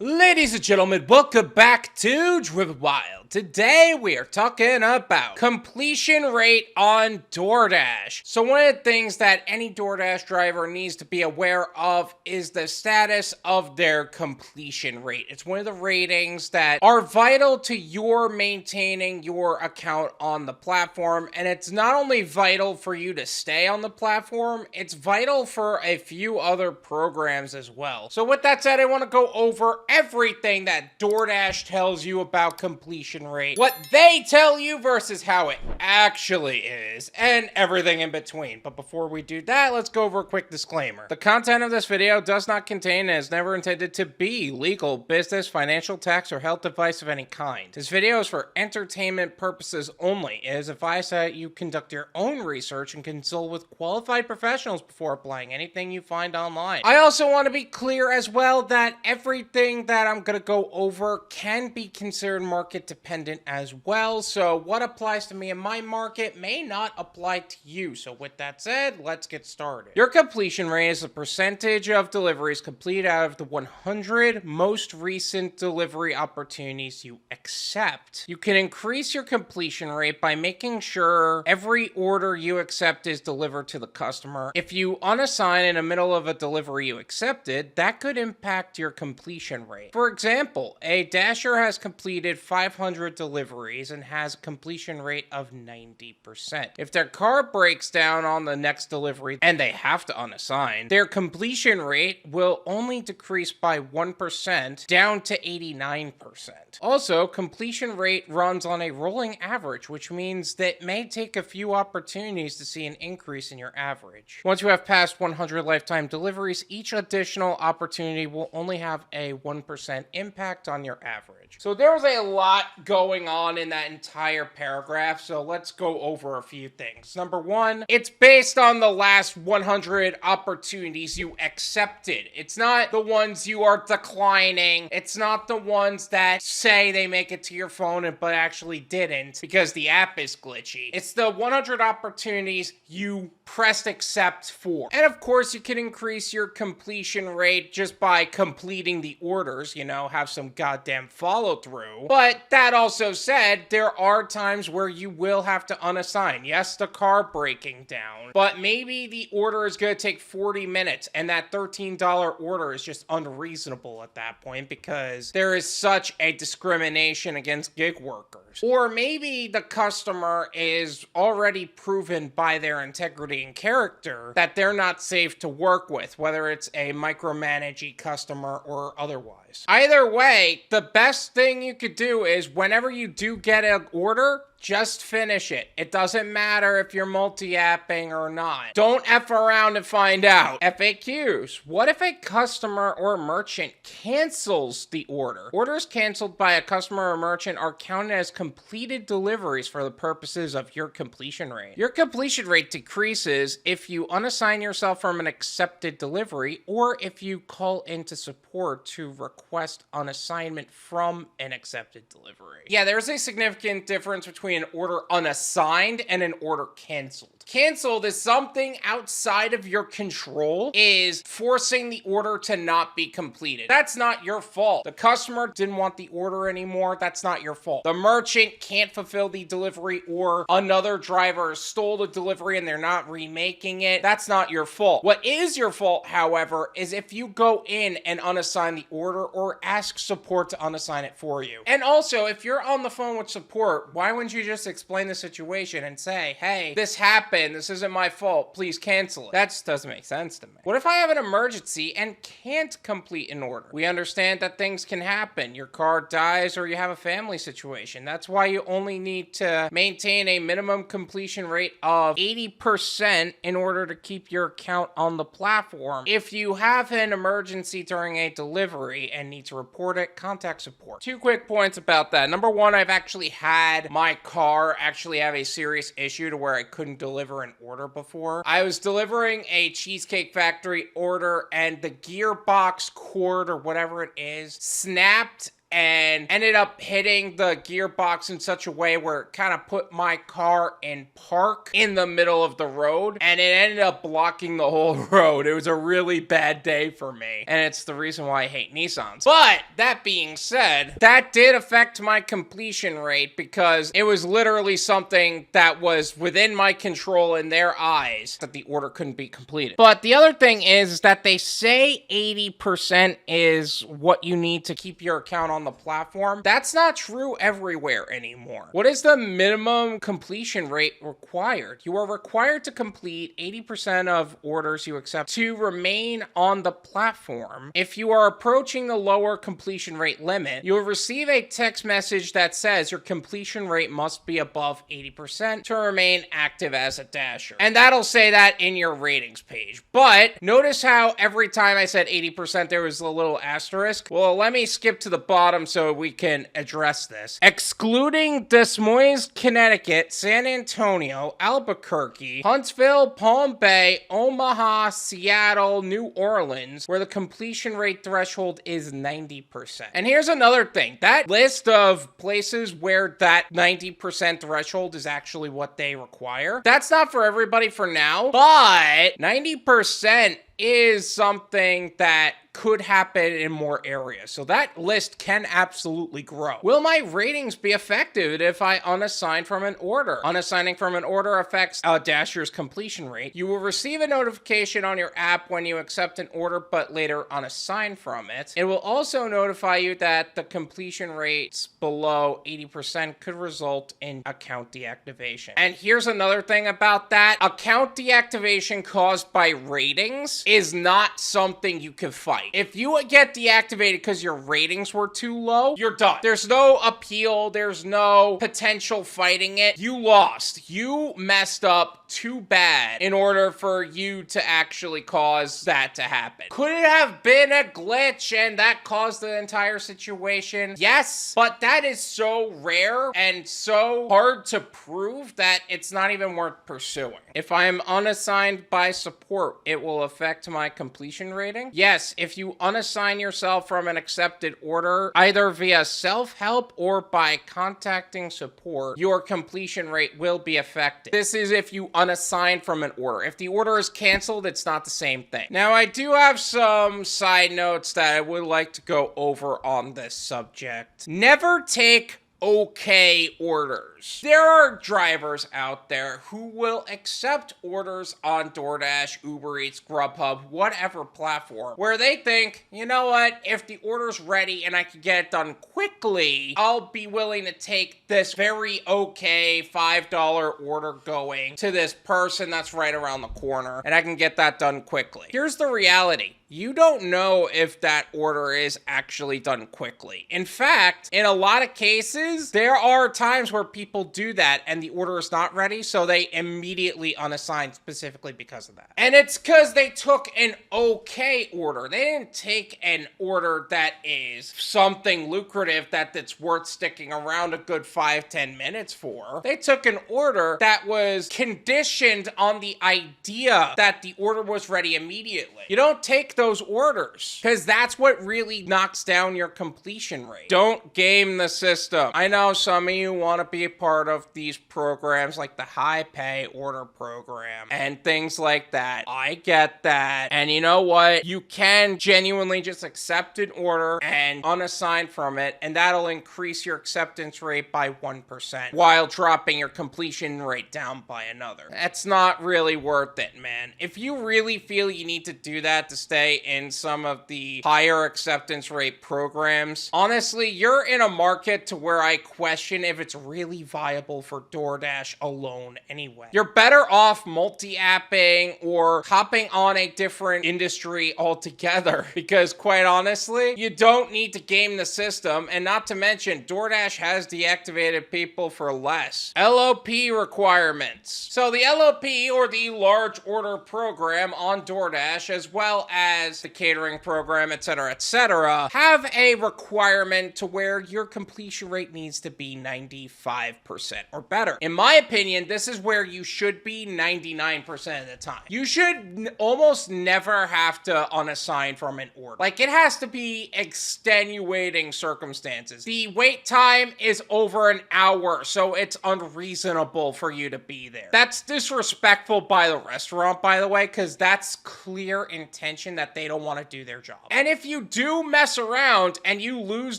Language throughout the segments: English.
Ladies and gentlemen, welcome back to Driven Wild. Today we are talking about completion rate on Doordash. So one of the things that any Doordash driver needs to be aware of is the status of their completion rate. It's one of the ratings that are vital to your maintaining your account on the platform, and it's not only vital for you to stay on the platform, it's vital for a few other programs as well. So with that said, I want to go over everything that Doordash tells you about completion rate, what they tell you versus how it actually is, and everything in between. But before we do that, let's go over a quick disclaimer. The content of this video does not contain and is never intended to be legal, business, financial, tax, or health advice of any kind. This video is for entertainment purposes only. It is advised that you conduct your own research and consult with qualified professionals before applying anything you find online. I also want to be clear as well that everything that I'm going to go over can be considered market dependent as well. So what applies to me in my market may not apply to you. So with that said, let's get started. Your completion rate is the percentage of deliveries completed out of the 100 most recent delivery opportunities you accept. You can increase your completion rate by making sure every order you accept is delivered to the customer. If you unassign in the middle of a delivery you accepted, that could impact your completion rate. For example, a Dasher has completed 500 deliveries and has a completion rate of 90%. If their car breaks down on the next delivery and they have to unassign, their completion rate will only decrease by 1% down to 89%. Also, completion rate runs on a rolling average, which means that it may take a few opportunities to see an increase in your average. Once you have passed 100 lifetime deliveries, each additional opportunity will only have a 1% impact on your average. So there's a lot going on in that entire paragraph, so let's go over a few things. Number one, it's based on the last 100 opportunities you accepted. It's not the ones you are declining. It's not the ones that say they make it to your phone but actually didn't because the app is glitchy. It's the 100 opportunities you pressed accept for. And of course, you can increase your completion rate just by completing the orders, have some goddamn follow through. But that also said, there are times where you will have to unassign. Yes, the car breaking down, but maybe the order is going to take 40 minutes and that $13 order is just unreasonable at that point because there is such a discrimination against gig workers. Or maybe the customer is already proven by their integrity and character that they're not safe to work with, whether it's a micromanaging customer or otherwise. Either way, the best thing you could do is whenever you do get an order, just finish it. It doesn't matter if you're multi-apping or not. Don't F around and find out. FAQs. What if a customer or merchant cancels the order? Orders canceled by a customer or merchant are counted as completed deliveries for the purposes of your completion rate. Your completion rate decreases if you unassign yourself from an accepted delivery or if you call into support to request unassignment from an accepted delivery. Yeah, there's a significant difference between an order unassigned and an order canceled. Canceled is something outside of your control, is forcing the order to not be completed. That's not your fault. The customer didn't want the order anymore. That's not your fault. The merchant can't fulfill the delivery or another driver stole the delivery and they're not remaking it. That's not your fault. What is your fault, however, is if you go in and unassign the order or ask support to unassign it for you. And also, if you're on the phone with support, why wouldn't you just explain the situation and say, hey, this happened. This isn't my fault. Please cancel it. That just doesn't make sense to me. What if I have an emergency and can't complete an order? We understand that things can happen. Your car dies or you have a family situation. That's why you only need to maintain a minimum completion rate of 80% in order to keep your account on the platform. If you have an emergency during a delivery and need to report it, contact support. 2 quick points about that. Number one, I've actually had my car actually have a serious issue to where I couldn't deliver an order before. I was delivering a Cheesecake Factory order and the gearbox cord or whatever it is snapped and ended up hitting the gearbox in such a way where it kind of put my car in park in the middle of the road, and it ended up blocking the whole road. It was a really bad day for me, and it's the reason why I hate Nissans. But that being said, that did affect my completion rate because it was literally something that was within my control in their eyes that the order couldn't be completed. But the other thing is that they say 80% is what you need to keep your account on the platform. That's not true everywhere anymore. What is the minimum completion rate required? You are required to complete 80% of orders you accept to remain on the platform. If you are approaching the lower completion rate limit, you will receive a text message that says your completion rate must be above 80% to remain active as a dasher. And that'll say that in your ratings page. But notice how every time I said 80%, there was a little asterisk. Well, let me skip to the bottom so we can address this. Excluding Des Moines, Connecticut, San Antonio, Albuquerque, Huntsville, Palm Bay, Omaha, Seattle, New Orleans, where the completion rate threshold is 90%. And here's another thing. That list of places where that 90% threshold is actually what they require, that's not for everybody for now, but 90% is something that could happen in more areas. So that list can absolutely grow. Will my ratings be affected if I unassign from an order? Unassigning from an order affects a dasher's completion rate. You will receive a notification on your app when you accept an order but later unassign from it. It will also notify you that the completion rates below 80% could result in account deactivation. And here's another thing about that. Account deactivation caused by ratings is not something you can fight. If you get deactivated because your ratings were too low, you're done. There's no appeal. There's no potential fighting it. You lost. You messed up too bad in order for you to actually cause that to happen. Could it have been a glitch and that caused the entire situation? Yes, but that is so rare and so hard to prove that it's not even worth pursuing. If I am unassigned by support, it will affect my completion rating. Yes, if you unassign yourself from an accepted order, either via self-help or by contacting support, your completion rate will be affected. This is if you unassign from an order. If the order is canceled, it's not the same thing. Now, I do have some side notes that I would like to go over on this subject. Never take okay orders. There are drivers out there who will accept orders on Doordash, Uber Eats, Grubhub, whatever platform, where they think, you know what, if the order's ready and I can get it done quickly, I'll be willing to take this very okay $5 order going to this person that's right around the corner, and I can get that done quickly. Here's the reality. You don't know if that order is actually done quickly. In fact, in a lot of cases, there are times where people do that and the order is not ready, so they immediately unassign specifically because of that. And it's because they took an okay order. They didn't take an order that is something lucrative that's worth sticking around a good 5-10 minutes for. They took an order that was conditioned on the idea that the order was ready immediately. You don't take those orders because that's what really knocks down your completion rate. Don't game the system. I know some of you want to be a part of these programs like the high pay order program and things like that. I get that. And you know what? You can genuinely just accept an order and unassign from it, and that'll increase your acceptance rate by 1% while dropping your completion rate down by another. That's not really worth it, man. If you really feel you need to do that to stay in some of the higher acceptance rate programs, honestly, you're in a market to where I question if it's really viable for DoorDash alone anyway. You're better off multi-apping or hopping on a different industry altogether because quite honestly, you don't need to game the system, and not to mention DoorDash has deactivated people for less. LOP requirements. So the LOP, or the large order program on DoorDash, as well as as the catering program, etc., have a requirement to where your completion rate needs to be 95% or better. In my opinion, this is where you should be 99% of the time. You should almost never have to unassign from an order. Like, it has to be extenuating circumstances. The wait time is over an hour, so it's unreasonable for you to be there. That's disrespectful by the restaurant, by the way, because that's clear intention that they don't want to do their job. And if you do mess around and you lose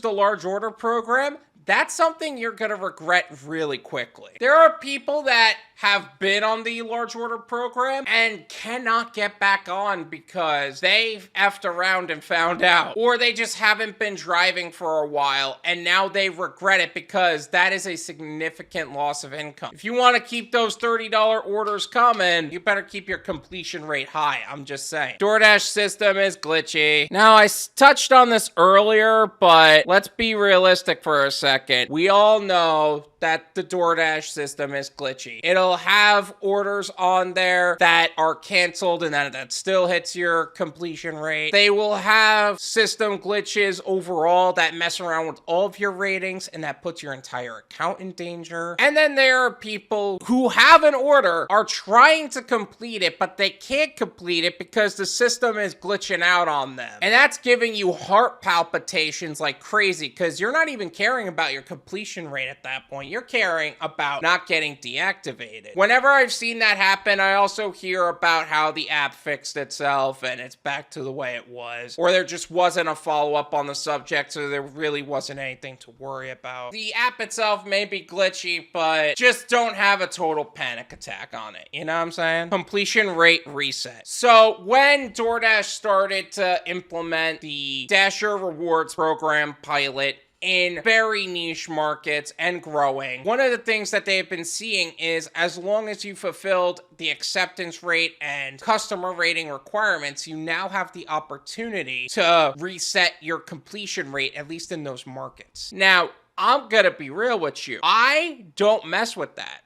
the large order program, that's something you're going to regret really quickly. There are people that have been on the large order program and cannot get back on because they've effed around and found out, or they just haven't been driving for a while and now they regret it because that is a significant loss of income. If you want to keep those $30 orders coming, you better keep your completion rate high. I'm just saying. Doordash system is glitchy. Now, I touched on this earlier, but let's be realistic for a second. We all know that the Doordash system is glitchy. It'll have orders on there that are canceled and that still hits your completion rate. They will have system glitches overall that mess around with all of your ratings and that puts your entire account in danger. And then there are people who have an order, are trying to complete it, but they can't complete it because the system is glitching out on them. And that's giving you heart palpitations like crazy because you're not even caring about your completion rate at that point. You're caring about not getting deactivated. Whenever I've seen that happen, I also hear about how the app fixed itself and it's back to the way it was, or there just wasn't a follow-up on the subject, so there really wasn't anything to worry about. The app itself may be glitchy, but just don't have a total panic attack on it. You know what I'm saying? Completion rate reset. So when Doordash started to implement the Dasher Rewards program pilot in very niche markets and growing, one of the things that they've been seeing is as long as you fulfilled the acceptance rate and customer rating requirements, you now have the opportunity to reset your completion rate, at least in those markets. Now, I'm gonna be real with you. I don't mess with that.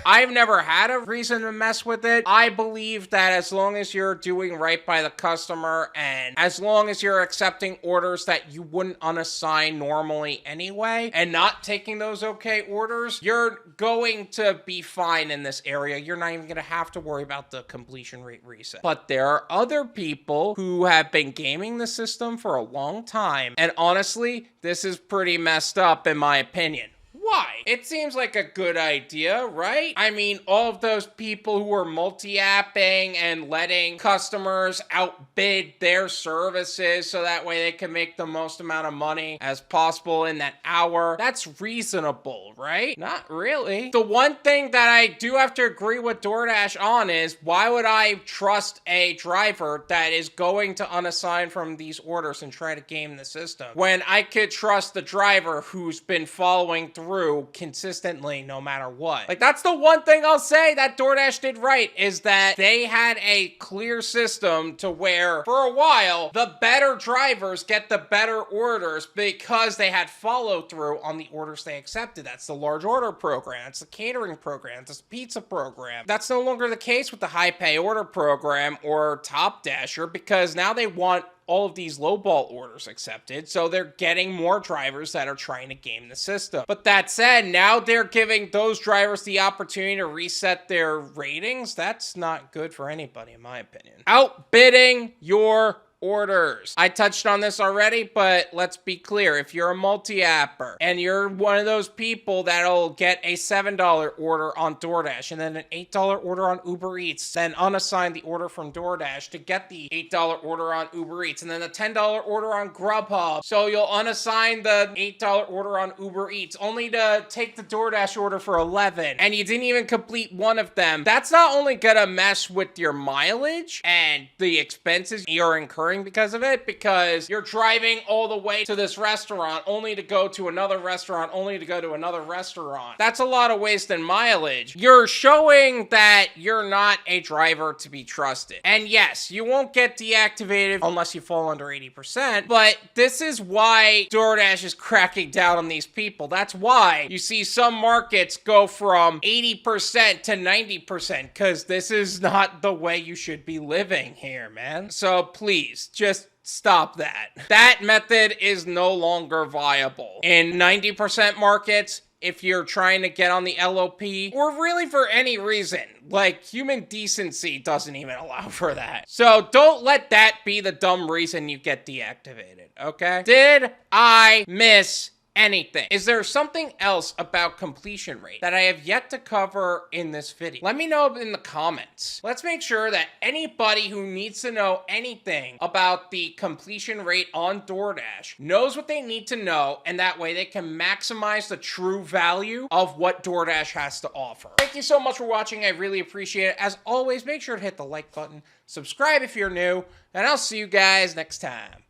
I've never had a reason to mess with it. I believe that as long as you're doing right by the customer and as long as you're accepting orders that you wouldn't unassign normally anyway and not taking those okay orders, you're going to be fine in this area. You're not even going to have to worry about the completion rate reset. But there are other people who have been gaming the system for a long time, and honestly, this is pretty messed up in my opinion. Why? It seems like a good idea, right? I mean, all of those people who are multi-apping and letting customers outbid their services so that way they can make the most amount of money as possible in that hour. That's reasonable, right? Not really. The one thing that I do have to agree with Doordash on is why would I trust a driver that is going to unassign from these orders and try to game the system when I could trust the driver who's been following through consistently no matter what. Like, that's the one thing I'll say that Doordash did right, is that they had a clear system to where for a while the better drivers get the better orders because they had follow through on the orders they accepted. That's the large order program, it's the catering program, it's the pizza program. That's no longer the case with the high pay order program or Top Dasher because now they want all of these lowball orders accepted, so they're getting more drivers that are trying to game the system. But that said, now they're giving those drivers the opportunity to reset their ratings. That's not good for anybody, in my opinion. Outbidding your orders. I touched on this already, but let's be clear. If you're a multi-apper and you're one of those people that'll get a $7 order on Doordash and then an $8 order on Uber Eats, then unassign the order from Doordash to get the $8 order on Uber Eats, and then the $10 order on Grubhub. So you'll unassign the $8 order on Uber Eats only to take the Doordash order for $11, and you didn't even complete one of them. That's not only gonna mess with your mileage and the expenses you're incurring because of it, because you're driving all the way to this restaurant only to go to another restaurant, only to go to another restaurant. That's a lot of wasted mileage. You're showing that you're not a driver to be trusted. And yes, you won't get deactivated unless you fall under 80%, but this is why Doordash is cracking down on these people. That's why you see some markets go from 80% to 90%, because this is not the way you should be living here, man. So please, please, just stop that. That method is no longer viable. In 90% markets, if you're trying to get on the LOP, or really for any reason, like human decency doesn't even allow for that. So don't let that be the dumb reason you get deactivated, okay? Did I miss anything? Is there something else about completion rate that I have yet to cover in this video? Let me know in the comments. Let's make sure that anybody who needs to know anything about the completion rate on DoorDash knows what they need to know, and that way they can maximize the true value of what DoorDash has to offer. Thank you so much for watching. I really appreciate it. As always, make sure to hit the like button, subscribe if you're new, and I'll see you guys next time.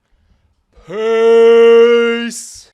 Peace!